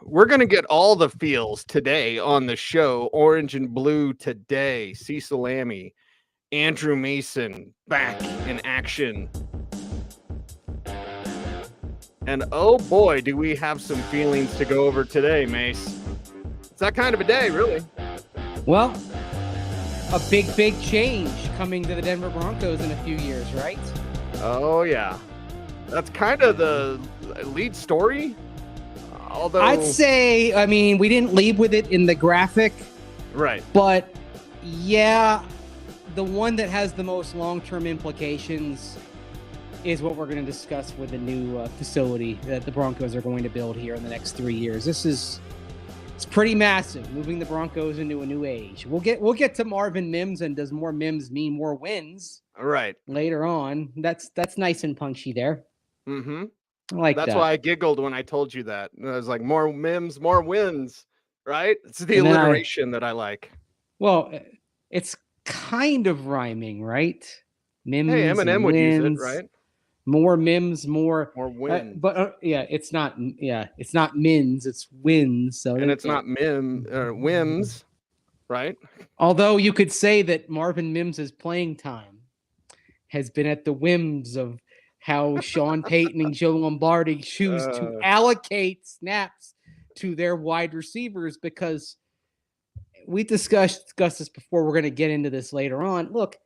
we're going to get all the feels today on the show. Orange and blue today. Cecil Lammy, Andrew Mason back in action. And oh boy, do we have some feelings to go over today, Mace. It's that kind of a day, really. Well, a big change coming to the Denver Broncos in a few years, right? Oh, yeah. That's kind of the lead story. Although I'd say, I mean, we didn't lead with it in the graphic. Right. But, yeah, the one that has the most long-term implications is what we're going to discuss with the new facility that the Broncos are going to build here in the next 3 years. It's pretty massive, moving the Broncos into a new age. We'll get to Marvin Mims and does more Mims mean more wins? Right. Later on. That's nice and punchy there. Mm-hmm. I like That's that. why I giggled when I told you that. I was like, more Mims, more wins, right? It's the alliteration that I like. Well, it's kind of rhyming, right? Mims. Hey, Eminem would use it, right? More Mims, more wins. But it's not Mins, it's wins. So and it's not Wims, right? Although you could say that Marvin Mims' playing time has been at the whims of how Sean Payton and Joe Lombardi choose to allocate snaps to their wide receivers, because we discussed this before. We're going to get into this later on. Look,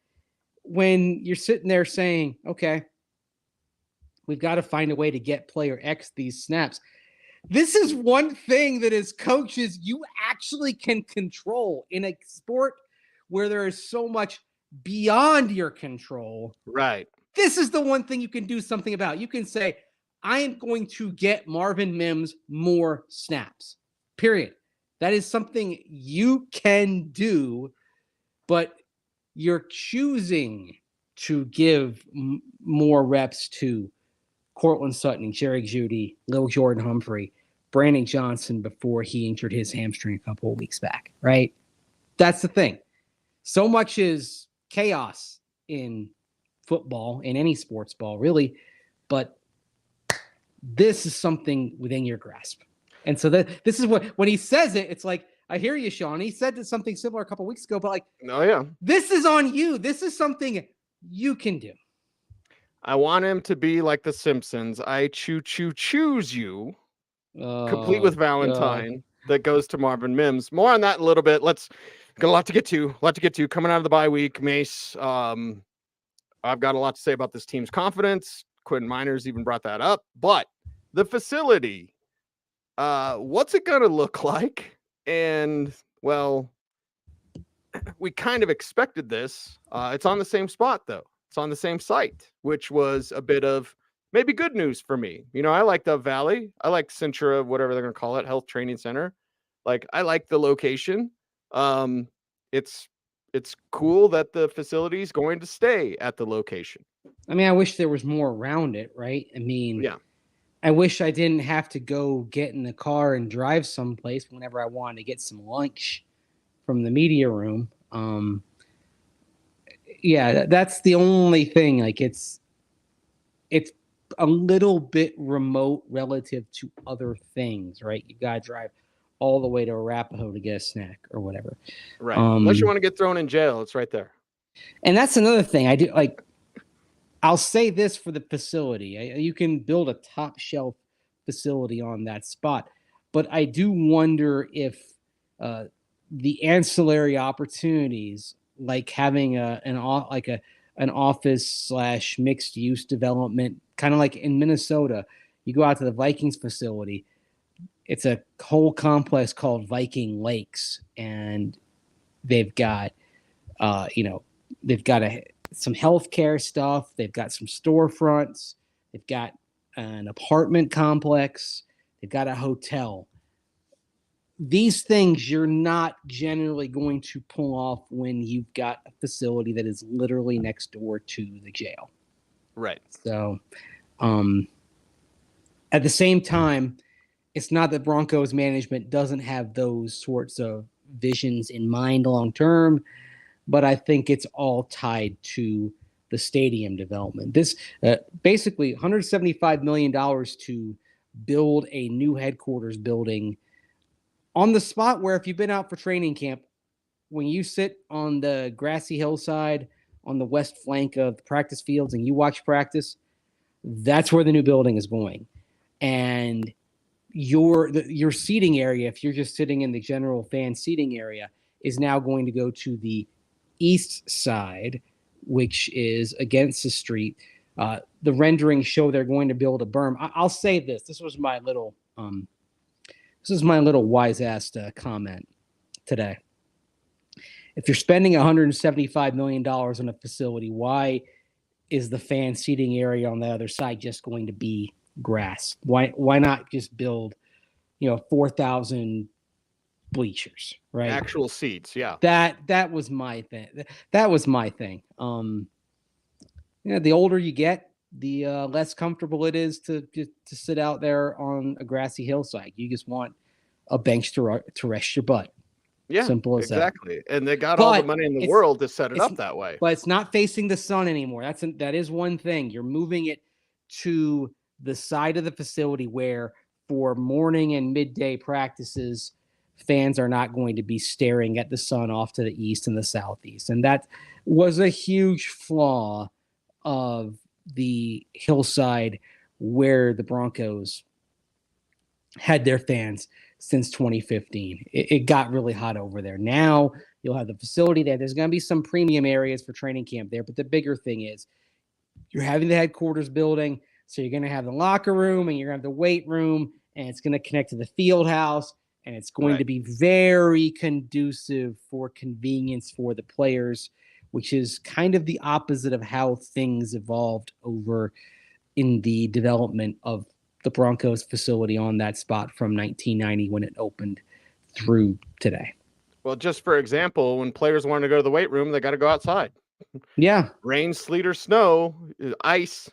when you're sitting there saying, okay, we've got to find a way to get player X these snaps. This is one thing that as coaches, you actually can control in a sport where there is so much beyond your control. Right. This is the one thing you can do something about. You can say, I am going to get Marvin Mims more snaps, period. That is something you can do, but you're choosing to give more reps to Cortland Sutton, Jerry Jeudy, Lil Jordan Humphrey, Brandon Johnson before he injured his hamstring a couple of weeks back, right? That's the thing. So much is chaos in football, in any sports ball, really, but this is something within your grasp. And so this is what, when he says it, it's like, I hear you, Sean. He said something similar a couple of weeks ago, but like, oh yeah, this is on you. This is something you can do. I want him to be like the Simpsons. I choose you. Complete with Valentine. That goes to Marvin Mims. More on that in a little bit. Got a lot to get to. Coming out of the bye week, Mace. I've got a lot to say about this team's confidence. Quentin Miners even brought that up. But the facility, what's it going to look like? And, well, we kind of expected this. It's on the same spot, though. It's on the same site, which was a bit of maybe good news for me. You know, I like Dove Valley. I like Centura, whatever they're going to call it, Health Training Center. Like, I like the location. It's cool that the facility is going to stay at the location. I mean, I wish there was more around it, right? I mean, yeah. I wish I didn't have to go get in the car and drive someplace whenever I wanted to get some lunch from the media room. Yeah, that's the only thing. Like, it's a little bit remote relative to other things, right? You got to drive all the way to Arapahoe to get a snack or whatever. Right. Unless you want to get thrown in jail, it's right there. And that's another thing. I do like, I'll say this for the facility. You can build a top shelf facility on that spot, but I do wonder if the ancillary opportunities, like having an office / mixed use development, kind of like in Minnesota, you go out to the Vikings facility. It's a whole complex called Viking Lakes, and they've got, some healthcare stuff. They've got some storefronts. They've got an apartment complex. They've got a hotel. These things you're not generally going to pull off when you've got a facility that is literally next door to the jail. Right. So, at the same time, it's not that Broncos management doesn't have those sorts of visions in mind long term, but I think it's all tied to the stadium development. This basically $175 million to build a new headquarters building on the spot where if you've been out for training camp, when you sit on the grassy hillside on the west flank of the practice fields and you watch practice, that's where the new building is going. And your seating area, if you're just sitting in the general fan seating area, is now going to go to the east side, which is against the street. The renderings show they're going to build a berm. I'll say this. This was my little wise ass comment today. If you're spending $175 million on a facility, why is the fan seating area on the other side just going to be grass? Why not just build, 4,000 bleachers, right? Actual seats, yeah. That was my thing. That was my thing. The older you get, the less comfortable it is to sit out there on a grassy hillside. You just want a bench to rest your butt. Yeah, simple as exactly. that. And they got all the money in the world to set it up that way. But it's not facing the sun anymore. That is one thing. You're moving it to the side of the facility where for morning and midday practices, fans are not going to be staring at the sun off to the east and the southeast. And that was a huge flaw of the hillside where the Broncos had their fans since 2015. It got really hot over there. Now you'll have the facility there. There's going to be some premium areas for training camp there, but the bigger thing is you're having the headquarters building, so you're going to have the locker room and you're going to have the weight room, and it's going to connect to the field house, and it's going to be very conducive for convenience for the players, which is kind of the opposite of how things evolved over in the development of the Broncos facility on that spot from 1990 when it opened through today. Well, just for example, when players want to go to the weight room, they got to go outside. Yeah. Rain, sleet, or snow, ice,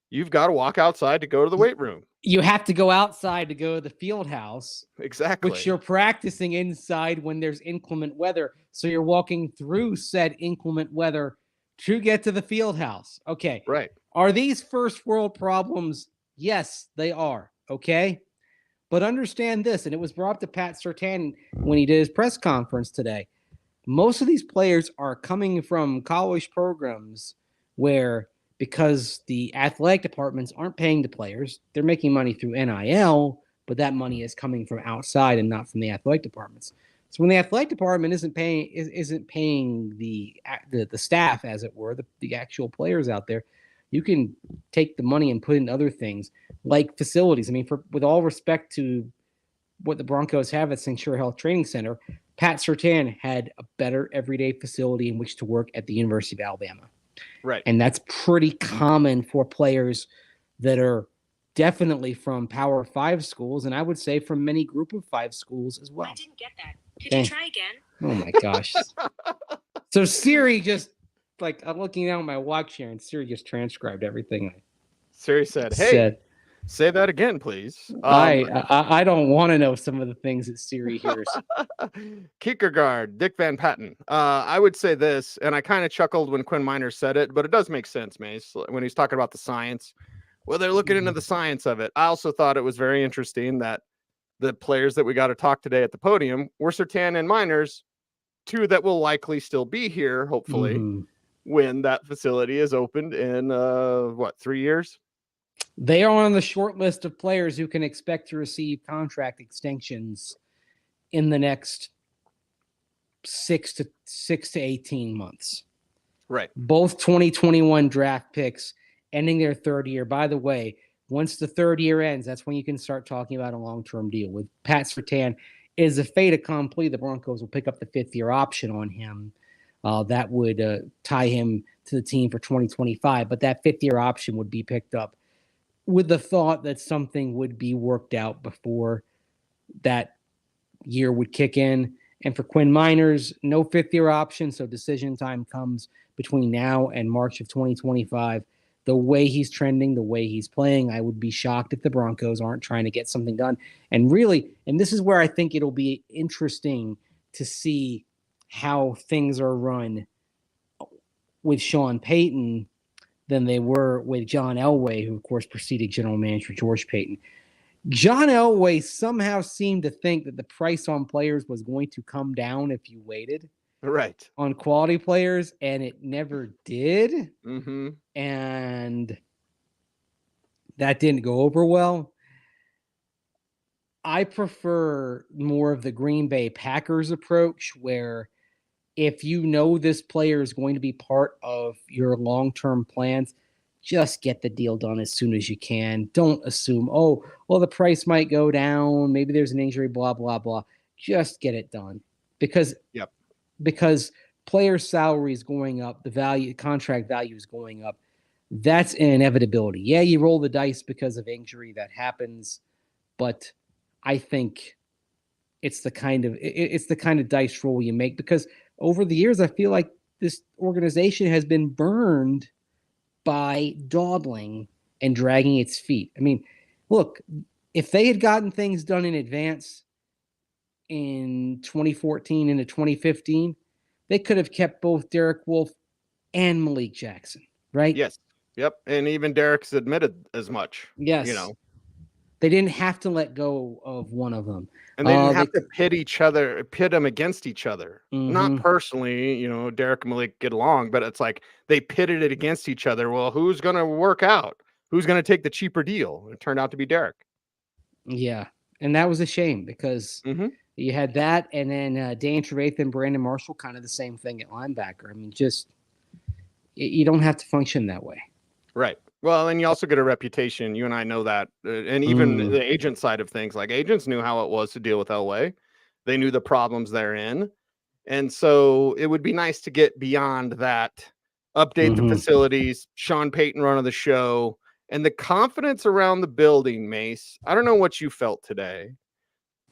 you've got to walk outside to go to the weight room. You have to go outside to go to the field house. Exactly. Which you're practicing inside when there's inclement weather. So you're walking through said inclement weather to get to the field house. Okay. Right. Are these first world problems? Yes, they are. Okay. But understand this, and it was brought up to Pat Surtain when he did his press conference today. Most of these players are coming from college programs where, because the athletic departments aren't paying the players, they're making money through NIL, but that money is coming from outside and not from the athletic departments. So when the athletic department isn't paying the staff, as it were, the actual players out there, you can take the money and put in other things like facilities. I mean, with all respect to what the Broncos have at St. Cyr Health Training Center, Pat Surtain had a better everyday facility in which to work at the University of Alabama. Right. And that's pretty common for players that are definitely from Power 5 schools, and I would say from many Group of 5 schools as well. I didn't get that. Could you try again? Oh my gosh. So Siri just, I'm looking down at my watch here, and Siri just transcribed everything. Siri said, "Hey, say that again, please." I don't want to know some of the things that Siri hears. Kierkegaard, Dick Van Patten. I would say this, and I kind of chuckled when Quinn Miners said it, but it does make sense, Mace, when he's talking about the science. Well, they're looking into the science of it. I also thought it was very interesting that the players that we got to talk today at the podium were Surtain and Miners, two that will likely still be here, hopefully, when that facility is opened in 3 years? They are on the short list of players who can expect to receive contract extensions in the next 6 to 18 months. Right. Both 2021 draft picks ending their third year. By the way, once the third year ends, that's when you can start talking about a long-term deal. With Pat Surtain, it is a fait accompli. The Broncos will pick up the fifth-year option on him. That would tie him to the team for 2025. But that fifth-year option would be picked up with the thought that something would be worked out before that year would kick in. And for Quinn Miners, no fifth-year option, so decision time comes between now and March of 2025. The way he's trending, the way he's playing, I would be shocked if the Broncos aren't trying to get something done. And really, and this is where I think it'll be interesting to see how things are run with Sean Payton than they were with John Elway, who, of course, preceded general manager George Payton. John Elway somehow seemed to think that the price on players was going to come down if you waited Right. on quality players, and it never did. Mm-hmm. And that didn't go over well. I prefer more of the Green Bay Packers approach, where if you know this player is going to be part of your long-term plans, just get the deal done as soon as you can. Don't assume, oh, well, the price might go down. Maybe there's an injury, blah, blah, blah. Just get it done because player salary is going up. The contract value is going up. That's an inevitability. Yeah, you roll the dice because of injury that happens, but I think it's the kind of dice roll you make, because over the years, I feel like this organization has been burned by dawdling and dragging its feet. I mean, look, if they had gotten things done in advance in 2014 into 2015, they could have kept both Derek Wolfe and Malik Jackson, right? Yes. Yep. And even Derek's admitted as much. Yes. You know, they didn't have to let go of one of them. and they didn't have to pit them against each other. Mm-hmm. Not personally, you know, Derek and Malik get along, but it's like they pitted it against each other. Well, who's going to work out? Who's going to take the cheaper deal? It turned out to be Derek. Yeah. And that was a shame because you had that, and then Dan Trevathan and Brandon Marshall, kind of the same thing at linebacker. I mean, just you don't have to function that way. Right. Well, and you also get a reputation. You and I know that. And even the agent side of things, like agents knew how it was to deal with Elway. They knew the problems therein. And so it would be nice to get beyond that, update the facilities, Sean Payton running the show, and the confidence around the building, Mace. I don't know what you felt today,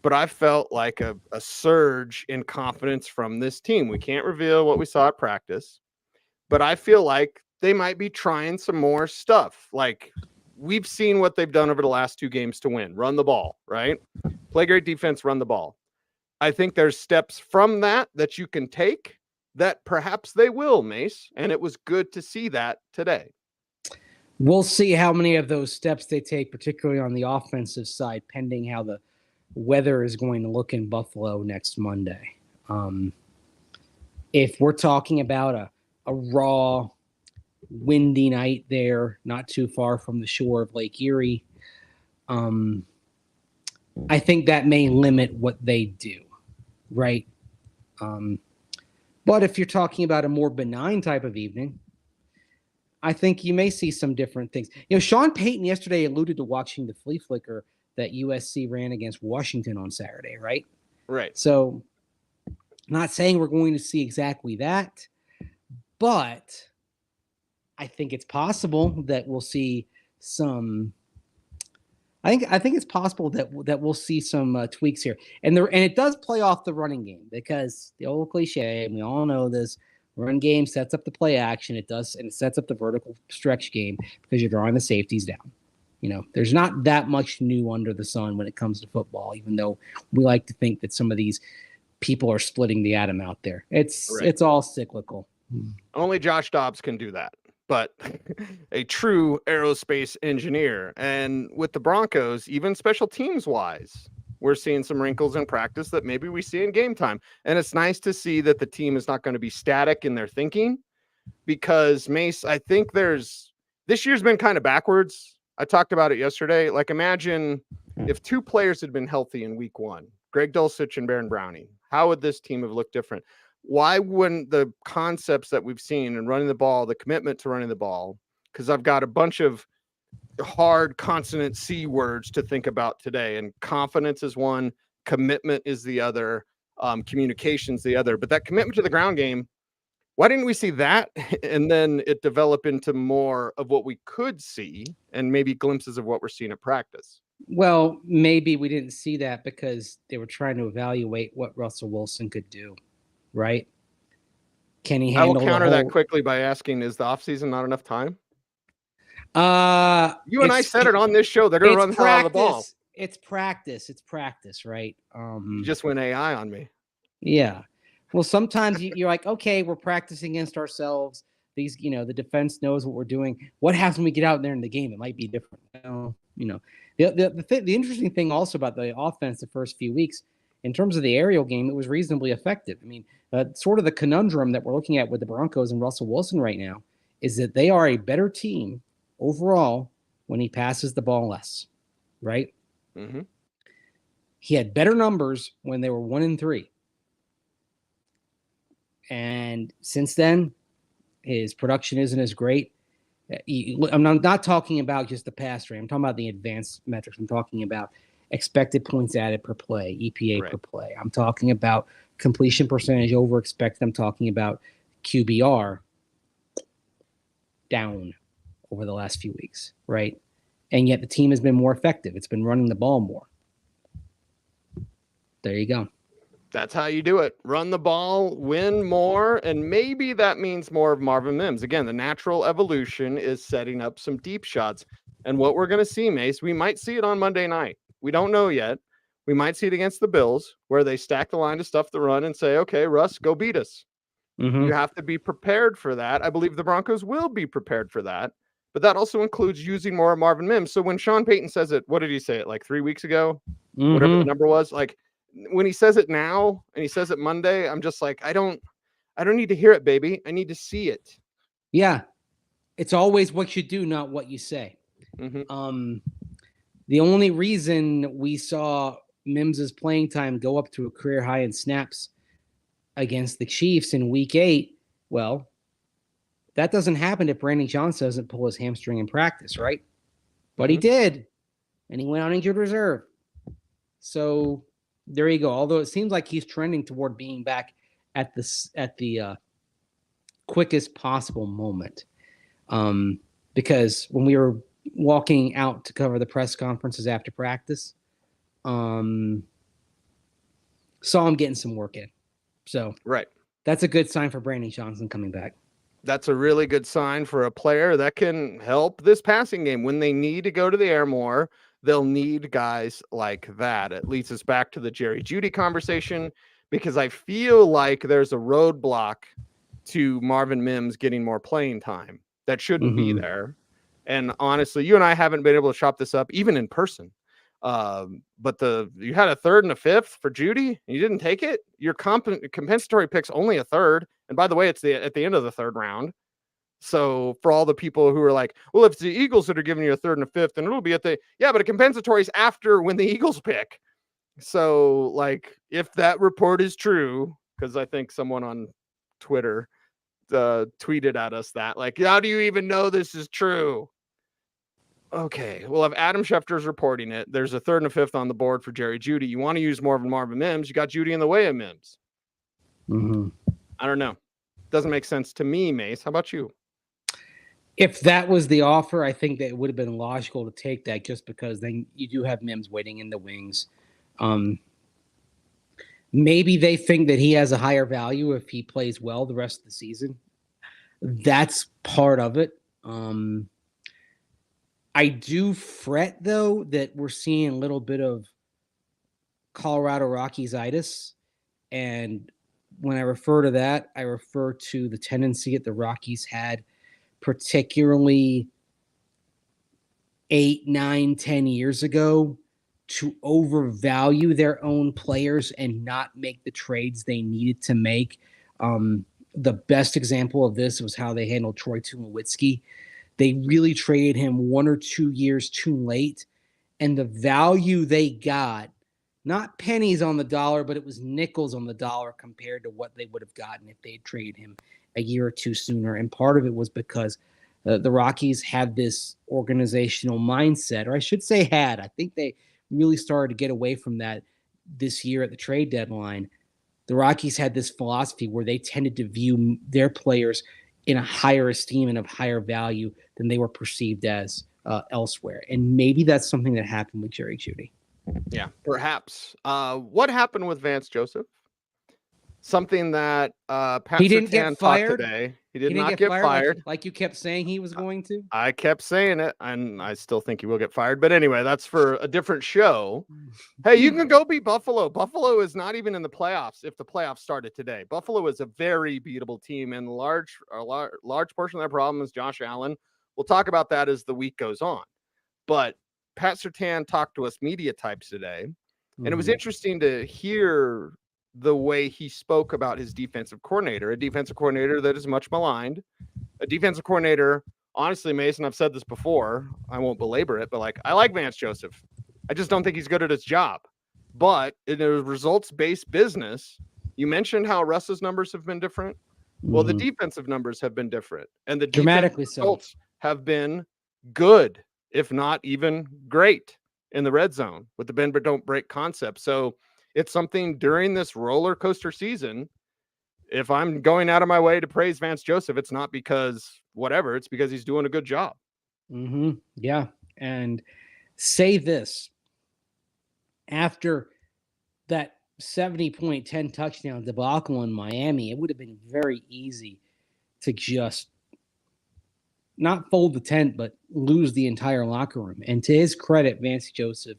but I felt like a surge in confidence from this team. We can't reveal what we saw at practice, but I feel like they might be trying some more stuff. Like, we've seen what they've done over the last 2 games to win. Run the ball, right? Play great defense, run the ball. I think there's steps from that you can take that perhaps they will, Mace. And it was good to see that today. We'll see how many of those steps they take, particularly on the offensive side, pending how the weather is going to look in Buffalo next Monday. If we're talking about a raw, windy night there, not too far from the shore of Lake Erie, I think that may limit what they do, right? But if you're talking about a more benign type of evening, I think you may see some different things. You know, Sean Payton yesterday alluded to watching the flea flicker that USC ran against Washington on Saturday, right? Right. So, not saying we're going to see exactly that, but I think it's possible that we'll see some. I think it's possible that we'll see some tweaks here, and it does play off the running game, because the old cliche, and we all know this: run game sets up the play action. It does, and it sets up the vertical stretch game because you're drawing the safeties down. You know, there's not that much new under the sun when it comes to football, even though we like to think that some of these people are splitting the atom out there. It's all cyclical. Only Josh Dobbs can do that, but a true aerospace engineer. And with the Broncos, even special teams wise, we're seeing some wrinkles in practice that maybe we see in game time. And it's nice to see that the team is not going to be static in their thinking, because, Mace, I think this year's been kind of backwards. I talked about it yesterday. Like, imagine if 2 players had been healthy in week 1, Greg Dulcich and Baron Browning. How would this team have looked different? Why wouldn't the concepts that we've seen in running the ball, the commitment to running the ball, because I've got a bunch of hard consonant C words to think about today, and confidence is one, commitment is the other, communication's the other. But that commitment to the ground game, why didn't we see that and then it develop into more of what we could see and maybe glimpses of what we're seeing at practice? Well, maybe we didn't see that because they were trying to evaluate what Russell Wilson could do, right? Can he handle? I will counter that quickly by asking, is the offseason not enough time? You and I said it on this show. They're going to run the hell out of the ball. It's practice, right? You just went AI on me. Yeah. Well, sometimes you're like, okay, we're practicing against ourselves. The defense knows what we're doing. What happens when we get out there in the game? It might be different. The interesting thing also about the offense the first few weeks, in terms of the aerial game, it was reasonably effective. I mean, sort of the conundrum that we're looking at with the Broncos and Russell Wilson right now is that they are a better team overall when he passes the ball less, right? Mm-hmm. He had better numbers when they were 1-3. And since then, his production isn't as great. I'm not talking about just the pass rate. I'm talking about the advanced metrics. I'm talking about expected points added per play, EPA per play. I'm talking about completion percentage over expected. I'm talking about QBR down over the last few weeks, right? And yet the team has been more effective. It's been running the ball more. There you go. That's how you do it. Run the ball, win more, and maybe that means more of Marvin Mims. Again, the natural evolution is setting up some deep shots. And what we're going to see, Mace, we might see it on Monday night. We don't know yet. We might see it against the Bills, where they stack the line to stuff the run and say, okay, Russ, go beat us. Mm-hmm. You have to be prepared for that. I believe the Broncos will be prepared for that. But that also includes using more of Marvin Mims. So when Sean Payton says it, what did he say it like 3 weeks ago? Mm-hmm. Whatever the number was, like when he says it now and he says it Monday, I'm just like, I don't need to hear it, baby. I need to see it. Yeah. It's always what you do, not what you say. Mm-hmm. The only reason we saw Mims's playing time go up to a career high in snaps against the Chiefs in week 8, well, that doesn't happen if Brandon Johnson doesn't pull his hamstring in practice, right? But he did, and he went on injured reserve. So there you go. Although it seems like he's trending toward being back at the quickest possible moment. Because when we were walking out to cover the press conferences after practice, saw him getting some work in. So that's a good sign for Brandon Johnson coming back. That's a really good sign for a player that can help this passing game. When they need to go to the air more, they'll need guys like that. It leads us back to the Jerry Jeudy conversation, because I feel like there's a roadblock to Marvin Mims getting more playing time that shouldn't be there. And honestly, you and I haven't been able to chop this up even in person. But you had a 3rd and a 5th for Jeudy, and you didn't take it. Your compensatory pick's only a 3rd, and by the way, it's at the end of the 3rd round. So for all the people who are like, well, if it's the Eagles that are giving you a 3rd and a 5th, then it'll be but a compensatory is after when the Eagles pick. So like, if that report is true, because I think someone on Twitter tweeted at us that, like, how do you even know this is true? Okay, well, if Adam Schefter's reporting it, there's a 3rd and a 5th on the board for Jerry Jeudy. You want to use more of Marvin Mims, you got Jeudy in the way of Mims. I don't know. Doesn't make sense to me, Mace. How about you? If that was the offer, I think that it would have been logical to take that, just because then you do have Mims waiting in the wings. Maybe they think that he has a higher value if he plays well the rest of the season. That's part of it. I do fret, though, that we're seeing a little bit of Colorado Rockies-itis. And when I refer to that, I refer to the tendency that the Rockies had, particularly 8, 9, 10 years ago, to overvalue their own players and not make the trades they needed to make. The best example of this was how they handled Troy Tulowitzki. They really traded him 1 or 2 years too late, and the value they got, not pennies on the dollar, but it was nickels on the dollar compared to what they would have gotten if they had traded him a year or two sooner. And part of it was because the Rockies had this organizational mindset, or I should say had. I think they really started to get away from that this year at the trade deadline. The Rockies had this philosophy where they tended to view their players in a higher esteem and of higher value than they were perceived as elsewhere. And maybe that's something that happened with Jerry Jeudy. Yeah, perhaps. What happened with Vance Joseph? Something that Pat he didn't Surtain get fired today. He did not get fired. Like you kept saying he was going to. I kept saying it, and I still think he will get fired. But anyway, that's for a different show. Hey, you can go beat Buffalo. Buffalo is not even in the playoffs if the playoffs started today. Buffalo is a very beatable team, and a large portion of their problem is Josh Allen. We'll talk about that as the week goes on. But Pat Surtain talked to us media types today, and it was interesting to hear the way he spoke about his defensive coordinator, a defensive coordinator that is much maligned, a defensive coordinator. Honestly, Mason, I've said this before. I won't belabor it, but like, I like Vance Joseph. I just don't think he's good at his job. But in a results-based business, you mentioned how Russ's numbers have been different. Well, the defensive numbers have been different, and the dramatically results have been good, if not even great, in the red zone with the bend but don't break concept. So it's something during this roller coaster season. If I'm going out of my way to praise Vance Joseph, it's not because whatever, it's because he's doing a good job. Yeah. And say this, after that 70-point 10 touchdown debacle in Miami, it would have been very easy to just not fold the tent, but lose the entire locker room. And to his credit, Vance Joseph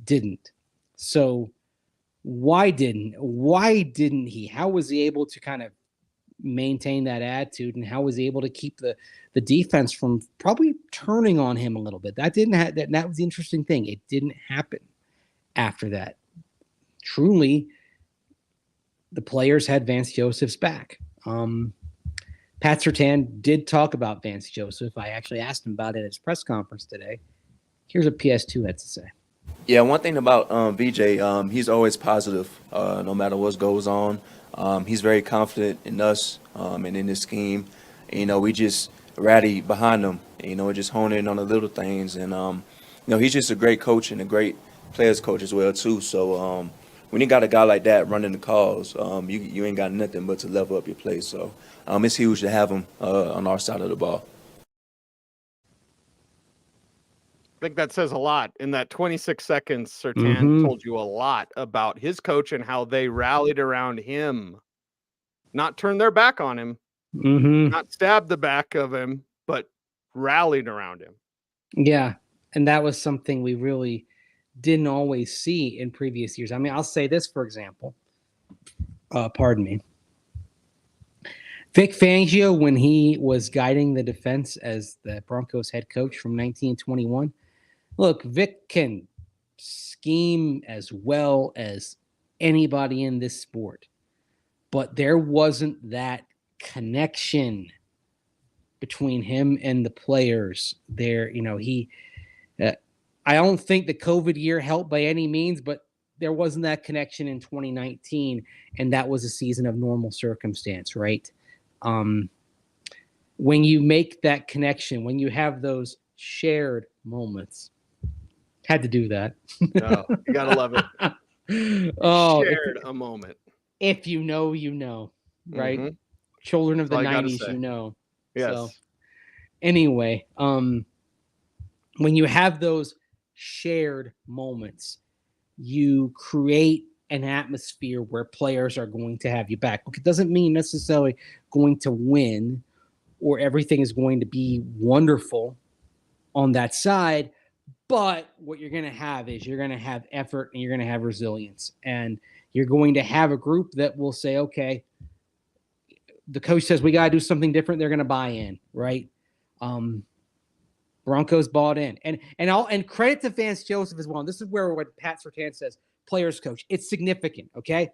didn't. So why didn't he? How was he able to kind of maintain that attitude, and how was he able to keep the defense from probably turning on him a little bit? That didn't happen. That was the interesting thing. It didn't happen after that. Truly, the players had Vance Joseph's back. Pat Surtain did talk about Vance Joseph. I actually asked him about it at his press conference today. Here's what PS2 had to say. Yeah, one thing about VJ, he's always positive, no matter what goes on. He's very confident in us and in his scheme. And, we just rally behind him. And, just hone in on the little things. And he's just a great coach and a great players coach as well too. So when you got a guy like that running the calls, you ain't got nothing but to level up your play. So it's huge to have him on our side of the ball. I think that says a lot. In that 26 seconds, Surtain told you a lot about his coach and how they rallied around him. Not turned their back on him, not stabbed the back of him, but rallied around him. Yeah, and that was something we really didn't always see in previous years. I mean, I'll say this, for example. Pardon me. Vic Fangio, when he was guiding the defense as the Broncos head coach from 1921, look, Vic can scheme as well as anybody in this sport, but there wasn't that connection between him and the players there. I don't think the COVID year helped by any means, but there wasn't that connection in 2019, and that was a season of normal circumstance, right? When you make that connection, when you have those shared moments, had to do that. Oh, you gotta love it. Shared a moment. If you know, right? Children of the 90s, Yes. So anyway, when you have those shared moments, you create an atmosphere where players are going to have you back. Look, it doesn't mean necessarily going to win or everything is going to be wonderful on that side, but what you're going to have is you're going to have effort and you're going to have resilience, and you're going to have a group that will say, okay, the coach says we got to do something different. They're going to buy in, right? Broncos bought in, and credit to Vance Joseph as well. And this is where what Pat Surtain says, players coach, it's significant. Okay.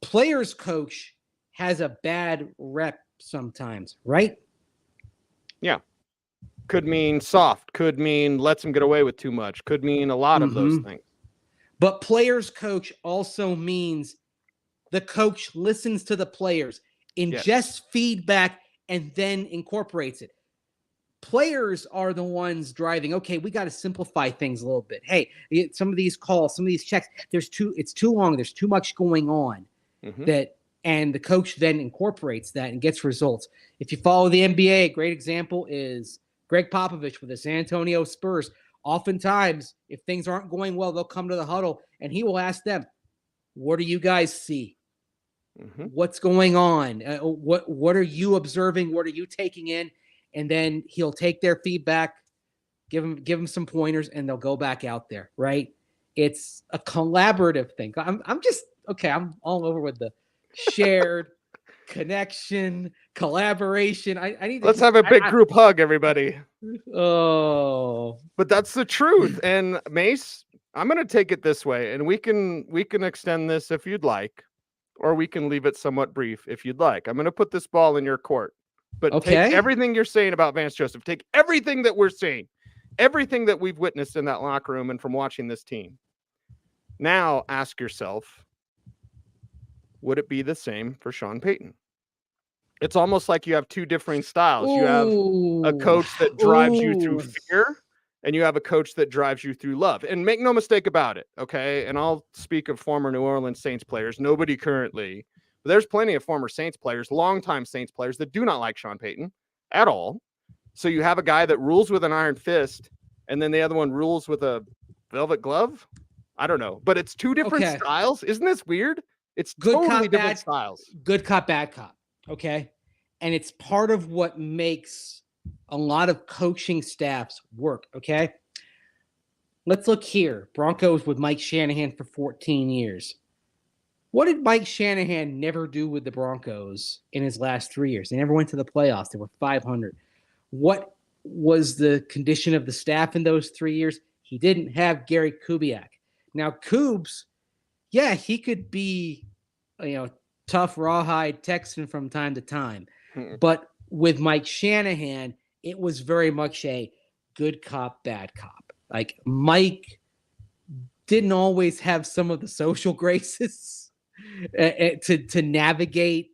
Players coach has a bad rep sometimes, right? Yeah. Could mean soft, could mean lets him get away with too much, could mean a lot of those things. But players coach also means the coach listens to the players, ingests feedback, and then incorporates it. Players are the ones driving, okay, we got to simplify things a little bit. Hey, some of these calls, some of these checks, it's too long, there's too much going on. And the coach then incorporates that and gets results. If you follow the NBA, a great example is Greg Popovich with the San Antonio Spurs. Oftentimes, if things aren't going well, they'll come to the huddle and he will ask them, what do you guys see? What's going on? What are you observing? What are you taking in? And then he'll take their feedback, give them some pointers, and they'll go back out there, right? It's a collaborative thing. I'm all over with the shared connection, collaboration. I need to Let's have a big group hug, everybody. Oh, but that's the truth. And Mace, I'm going to take it this way, and we can extend this if you'd like, or we can leave it somewhat brief if you'd like. I'm going to put this ball in your court, but take everything you're saying about Vance Joseph, take everything that we're seeing, everything that we've witnessed in that locker room and from watching this team. Now ask yourself, would it be the same for Sean Payton? It's almost like you have two different styles. You have a coach that drives you through fear, and you have a coach that drives you through love. And make no mistake about it, okay? And I'll speak of former New Orleans Saints players, nobody currently. But there's plenty of former Saints players, longtime Saints players that do not like Sean Payton at all. So you have a guy that rules with an iron fist, and then the other one rules with a velvet glove? I don't know. But it's two different styles. Isn't this weird? It's totally different styles. Good cop, bad cop. Okay. And it's part of what makes a lot of coaching staffs work. Okay. Let's look here. Broncos with Mike Shanahan for 14 years. What did Mike Shanahan never do with the Broncos in his last 3 years? They never went to the playoffs. They were 500. What was the condition of the staff in those 3 years? He didn't have Gary Kubiak. Now, Kubes, yeah, he could be, tough rawhide Texan from time to time. But with Mike Shanahan, it was very much a good cop, bad cop. Like, Mike didn't always have some of the social graces to navigate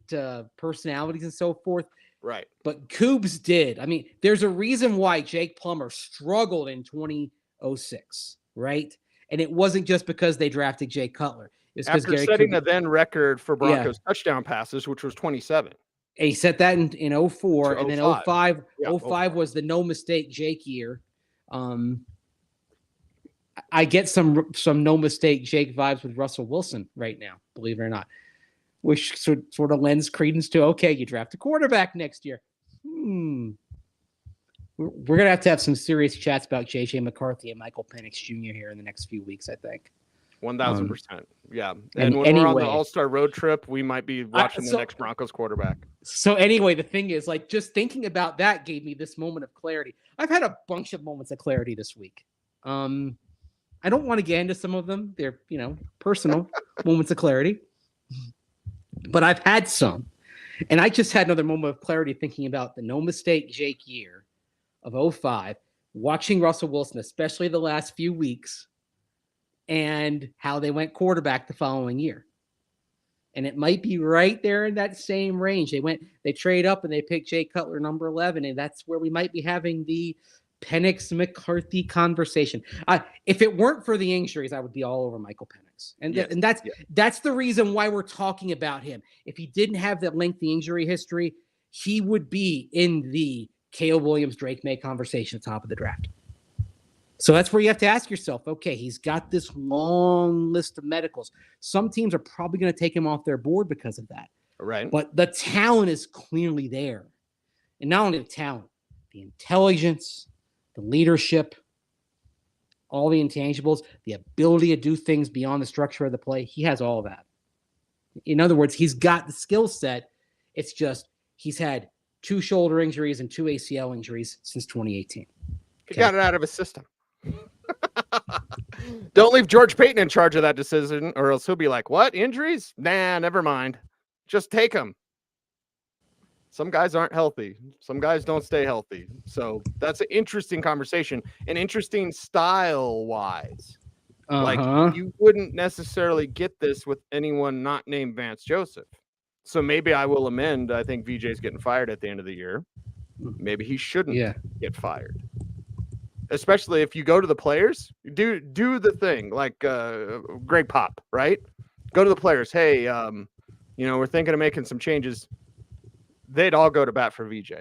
personalities and so forth. Right. But Kubes did. I mean, there's a reason why Jake Plummer struggled in 2006, right? And it wasn't just because they drafted Jay Cutler. After setting the then record for Broncos touchdown passes, which was 27. And he set that in 04, and then 05. Yeah, 05 was the no mistake Jake year. I get some no mistake Jake vibes with Russell Wilson right now, believe it or not, which sort of lends credence to, okay, you draft a quarterback next year. We're going to have some serious chats about J.J. McCarthy and Michael Penix Jr. here in the next few weeks, I think. 1,000%. Yeah. And when we're on the All-Star road trip, we might be watching the next Broncos quarterback. So anyway, the thing is, like, just thinking about that gave me this moment of clarity. I've had a bunch of moments of clarity this week. I don't want to get into some of them. They're, personal moments of clarity. But I've had some. And I just had another moment of clarity thinking about the no mistake Jake year of 05, watching Russell Wilson, especially the last few weeks, and how they went quarterback the following year. And it might be right there in that same range. They trade up and they pick Jay Cutler, number 11, and that's where we might be having the Penix McCarthy conversation. If it weren't for the injuries, I would be all over Michael Penix. And that's the reason why we're talking about him. If he didn't have that lengthy injury history, he would be in the Caleb Williams, Drake May conversation at the top of the draft. So that's where you have to ask yourself, okay, he's got this long list of medicals. Some teams are probably going to take him off their board because of that. Right. But the talent is clearly there. And not only the talent, the intelligence, the leadership, all the intangibles, the ability to do things beyond the structure of the play. He has all of that. In other words, he's got the skill set. It's just he's had 2 shoulder injuries and 2 ACL injuries since 2018. He got it out of his system. Don't leave George Payton in charge of that decision, or else he'll be like, what? Injuries? Nah, never mind. Just take them. Some guys aren't healthy. Some guys don't stay healthy. So that's an interesting conversation, and interesting style-wise. Like, you wouldn't necessarily get this with anyone not named Vance Joseph. So maybe I will amend. I think VJ's getting fired at the end of the year. Maybe he shouldn't get fired. Especially if you go to the players, do the thing like Greg Pop, right? Go to the players. Hey, we're thinking of making some changes. They'd all go to bat for VJ.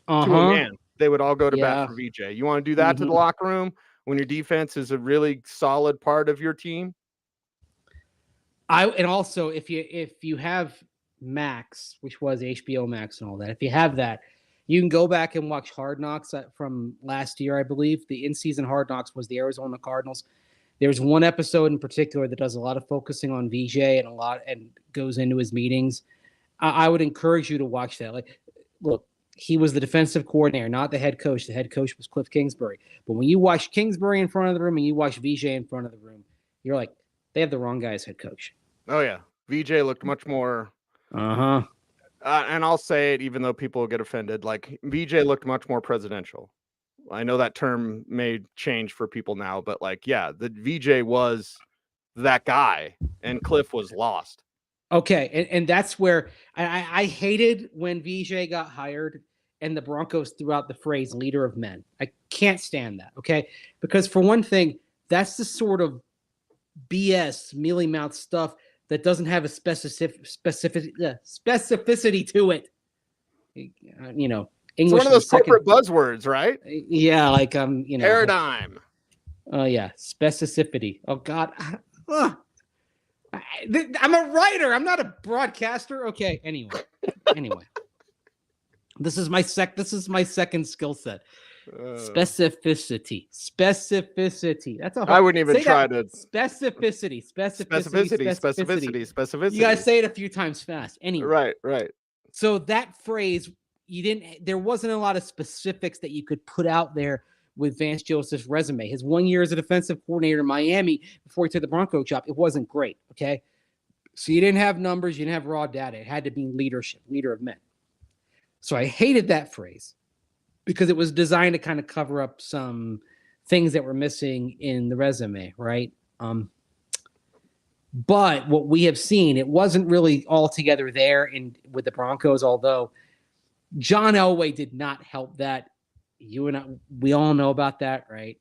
To a man, they would all go to bat for VJ. You want to do that to the locker room when your defense is a really solid part of your team? And also if you have Max, which was HBO Max and all that, if you have that, you can go back and watch Hard Knocks from last year, I believe. The in-season Hard Knocks was the Arizona Cardinals. There's one episode in particular that does a lot of focusing on VJ and goes into his meetings. I would encourage you to watch that. Like, look, he was the defensive coordinator, not the head coach. The head coach was Cliff Kingsbury. But when you watch Kingsbury in front of the room and you watch VJ in front of the room, you're like, they have the wrong guy as head coach. Oh yeah, VJ looked much more. And I'll say it, even though people get offended. Like VJ looked much more presidential. I know that term may change for people now, but like, yeah, the VJ was that guy, and Cliff was lost. Okay, and that's where I hated when VJ got hired and the Broncos threw out the phrase leader of men. I can't stand that, okay? Because for one thing, that's the sort of BS, mealy-mouthed stuff that doesn't have a specificity to it. You know, English. It's one of those corporate buzzwords, right? Yeah, like you know, paradigm. Oh yeah, specificity. Oh God. I'm a writer. I'm not a broadcaster. Okay. Anyway. This is my second skill set. Specificity. That's all. I wouldn't even try to. Specificity. Specificity. You gotta say it a few times fast. Anyway. Right. So that phrase, there wasn't a lot of specifics that you could put out there with Vance Joseph's resume. His 1 year as a defensive coordinator in Miami before he took the Bronco job, it wasn't great, okay? So you didn't have numbers, you didn't have raw data. It had to be leadership, leader of men. So I hated that phrase because it was designed to kind of cover up some things that were missing in the resume, right? But what we have seen, it wasn't really all together there with the Broncos, although John Elway did not help that. You and I, we all know about that, right?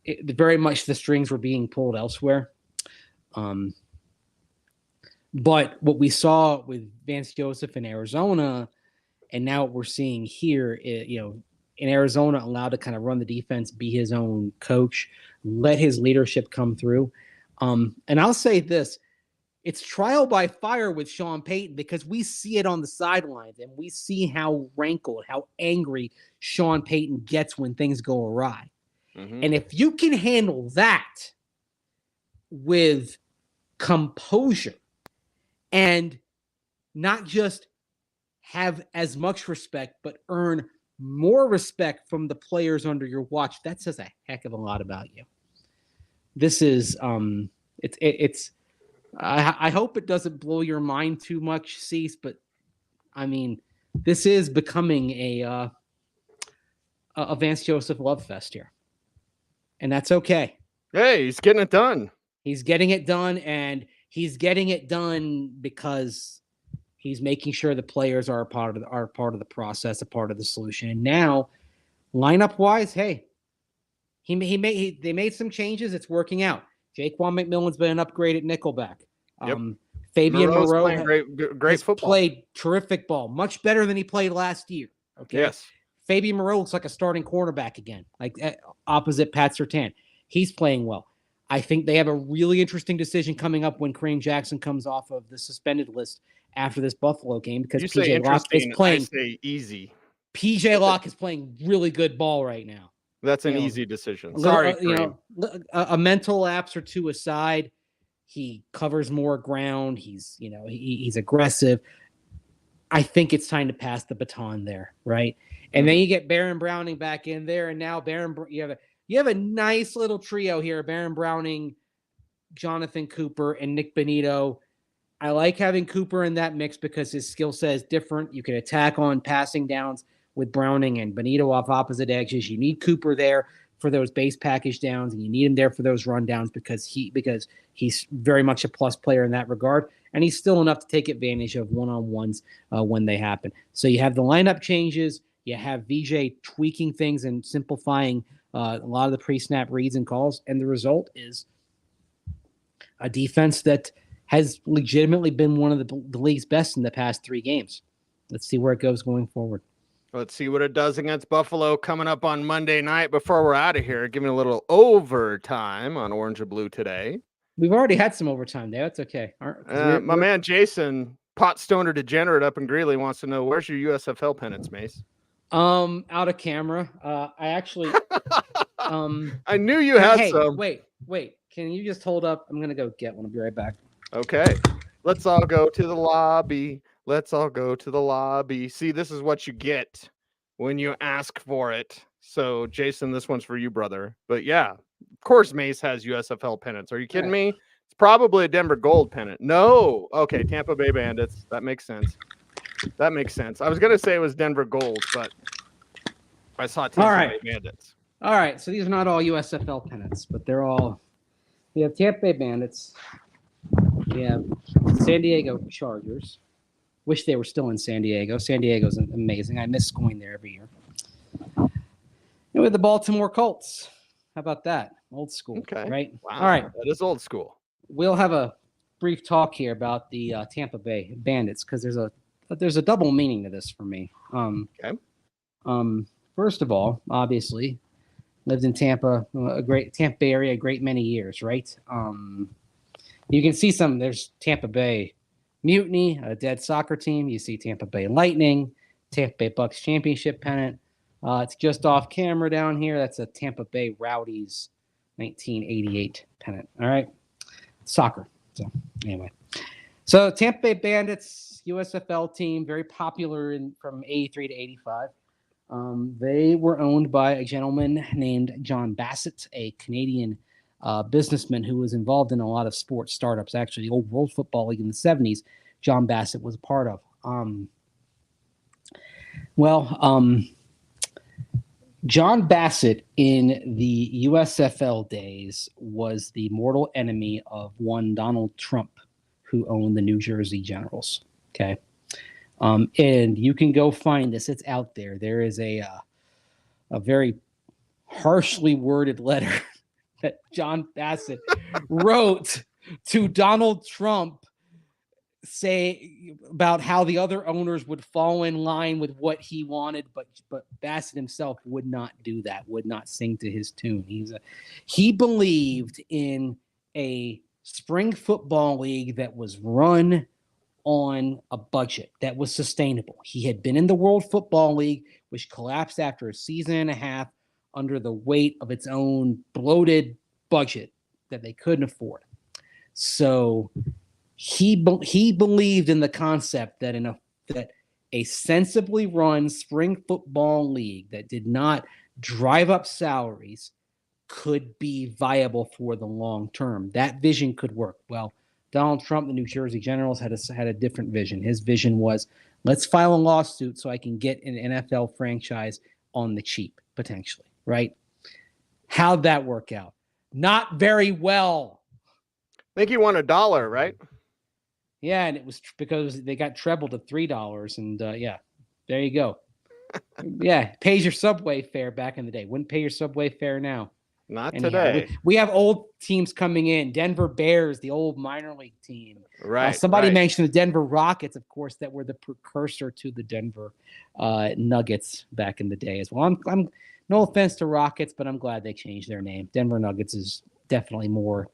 Very much the strings were being pulled elsewhere. But what we saw with Vance Joseph in Arizona, and now what we're seeing here, in Arizona, allowed to kind of run the defense, be his own coach, let his leadership come through. And I'll say this. It's trial by fire with Sean Payton because we see it on the sidelines and we see how rankled, how angry Sean Payton gets when things go awry. Mm-hmm. And if you can handle that with composure and not just have as much respect, but earn more respect from the players under your watch, that says a heck of a lot about you. This is, I hope it doesn't blow your mind too much, Cease, but I mean, this is becoming a Vance Joseph love fest here. And that's okay. Hey, he's getting it done. He's getting it done, and he's getting it done because he's making sure the players are part of the process, a part of the solution. And now, lineup wise, hey, they made some changes. It's working out. Jaquan McMillan's been an upgrade at nickelback. Yep. Fabian Moreau great football. Played terrific ball, much better than he played last year. Okay. Yes. Fabian Moreau looks like a starting cornerback again, like opposite Pat Surtain. He's playing well. I think they have a really interesting decision coming up when Kareem Jackson comes off of the suspended list after this Buffalo game because PJ Locke is playing. I say easy. PJ Locke is playing really good ball right now. That's an easy decision. Sorry, a mental lapse or two aside, he covers more ground. He's aggressive. I think it's time to pass the baton there, right? And then you get Baron Browning back in there, and now you have a nice little trio here: Baron Browning, Jonathan Cooper, and Nick Benito. I like having Cooper in that mix because his skill set is different. You can attack on passing downs with Browning and Benito off opposite edges. You need Cooper there for those base package downs, and you need him there for those run downs because he's very much a plus player in that regard, and he's still enough to take advantage of one-on-ones when they happen. So you have the lineup changes, you have VJ tweaking things and simplifying a lot of the pre-snap reads and calls, and the result is a defense that has legitimately been one of the league's best in the past 3 games. Let's see where it goes going forward. Let's see what it does against Buffalo coming up on Monday night. Before we're out of here, giving a little overtime on Orange and Blue today. We've already had some overtime there. That's okay. My man Jason, pot stoner degenerate up in Greeley, wants to know, where's your USFL pennants, Mace? Out of camera. I actually I knew you had some. Wait. Can you just hold up? I'm gonna go get one. I'll be right back. Okay. Let's all go to the lobby. Let's all go to the lobby. See, this is what you get when you ask for it. So, Jason, this one's for you, brother. But yeah, of course, Mace has USFL pennants. Are you kidding me? It's probably a Denver Gold pennant. No. Okay, Tampa Bay Bandits. That makes sense. That makes sense. I was going to say it was Denver Gold, but I saw Tampa Bay Bandits. All right. So these are not all USFL pennants, but they're all. We have Tampa Bay Bandits. We have San Diego Chargers. Wish they were still in San Diego. San Diego's amazing. I miss going there every year. And we have the Baltimore Colts. How about that? Old school, right? Wow. All right. That is old school. We'll have a brief talk here about the Tampa Bay Bandits because there's a double meaning to this for me. First of all, obviously, lived in Tampa, a great Tampa Bay area, a great many years, right? You can see there's Tampa Bay Mutiny, a dead soccer team. You see Tampa Bay Lightning, Tampa Bay Bucks championship pennant. It's just off camera down here. That's a Tampa Bay Rowdies 1988 pennant. All right. Soccer. So anyway. So Tampa Bay Bandits, USFL team, very popular from 83 to 85. They were owned by a gentleman named John Bassett, a Canadian businessman who was involved in a lot of sports startups. Actually, the old World Football League in the 70s, John Bassett was a part of. John Bassett in the USFL days was the mortal enemy of one Donald Trump, who owned the New Jersey Generals. Okay. And you can go find this. It's out there. There is a very harshly worded letter that John Bassett wrote to Donald Trump say about how the other owners would fall in line with what he wanted, but Bassett himself would not do that, would not sing to his tune. He believed in a spring football league that was run on a budget that was sustainable. He had been in the World Football League, which collapsed after a season and a half under the weight of its own bloated budget that they couldn't afford. So he believed in the concept that that a sensibly run spring football league that did not drive up salaries could be viable for the long term. That vision could work. Well, Donald Trump, the New Jersey Generals, had a different vision. His vision was, let's file a lawsuit so I can get an NFL franchise on the cheap, potentially, right? How'd that work out? Not very well. I think he won $1, right? Yeah, and it was because they got trebled to $3, and yeah, there you go. Yeah, pays your subway fare back in the day. Wouldn't pay your subway fare now. Not today. We have old teams coming in. Denver Bears, the old minor league team. Right. Somebody mentioned the Denver Rockets, of course, that were the precursor to the Denver Nuggets back in the day as well. I'm no offense to Rockets, but I'm glad they changed their name. Denver Nuggets is definitely more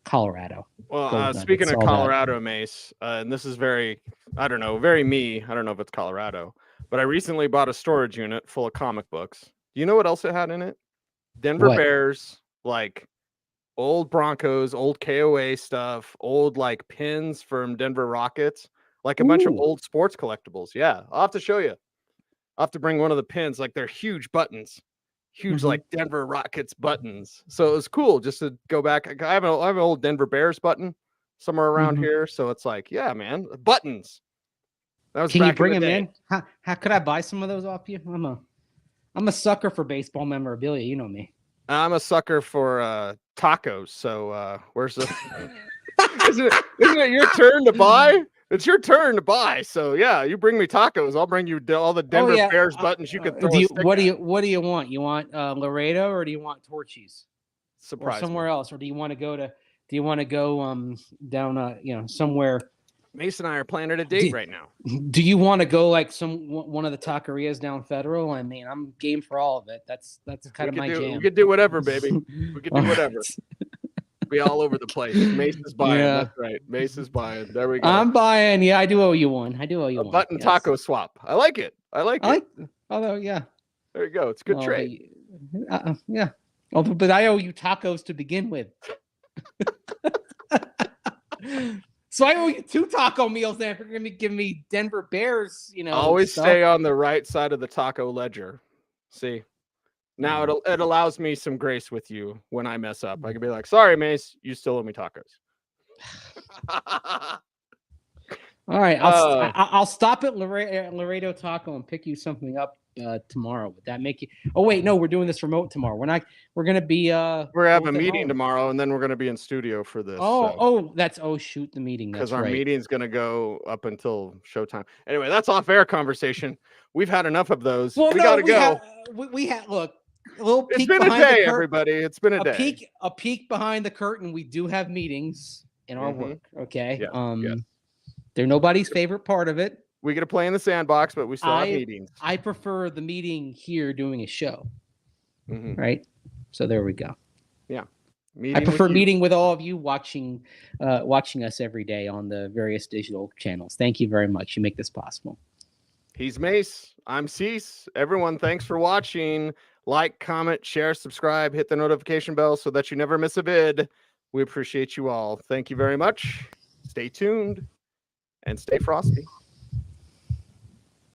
Colorado. Well, speaking of Colorado, Mace, and this is very me. I don't know if it's Colorado, but I recently bought a storage unit full of comic books. Do you know what else it had in it? Denver Bears, like old Broncos, old KOA stuff, old like pins from Denver Rockets, like a bunch of old sports collectibles. Yeah, I'll have to show you. I'll have to bring one of the pins. Like they're huge buttons, huge like Denver Rockets buttons. So it was cool just to go back. I have an old Denver Bears button somewhere around here. So it's like, yeah, man, buttons. That was. Can you bring them in? How could I buy some of those off you? I'm a sucker for baseball memorabilia. You know me. I'm a sucker for tacos. So where's the? Isn't it your turn to buy? It's your turn to buy. So yeah, you bring me tacos. I'll bring you all the Denver Bears buttons you could throw. What do you want? You want Laredo or do you want Torchy's? Surprise. Or somewhere else, or do you want to go down somewhere? Mason and I are planning a date right now. Do you want to go like one of the taquerias down Federal? I mean, I'm game for all of it. That's kind of my jam. We could do whatever, baby. We could do whatever. Be all over the place. Mace is buying. Yeah. That's right. Mace is buying. There we go. I'm buying. Yeah, I do owe you one. A button taco swap. I like it. Although, yeah. There you go. It's a good trade. Yeah. But I owe you tacos to begin with. So I owe you 2 taco meals then if you're going to give me Denver Bears, Always stuff. stay on the right side of the taco ledger. See? Now it allows me some grace with you when I mess up. I can be like, sorry, Mace, you still owe me tacos. All right, I'll stop at Laredo Taco and pick you something up tomorrow. Would that make you? Oh wait, no, we're doing this remote tomorrow. We're gonna be we're having a meeting tomorrow, and then we're gonna be in studio for this. Shoot, the meeting. That's because our meeting's gonna go up until showtime. Anyway, that's off-air conversation. We've had enough of those. Well, we gotta go. We had look. A little peek it's been behind a day, the everybody. It's been a day. A peek behind the curtain. We do have meetings in our work. Okay. Yes. They're nobody's favorite part of it. We get to play in the sandbox, but we still have meetings. I prefer the meeting here doing a show. Right. So there we go. Yeah. I prefer meeting with all of you watching us every day on the various digital channels. Thank you very much. You make this possible. He's Mace. I'm Cease. Everyone, thanks for watching. Like, comment, share, subscribe, hit the notification bell so that you never miss a vid. We appreciate you all. Thank you very much. Stay tuned and stay frosty.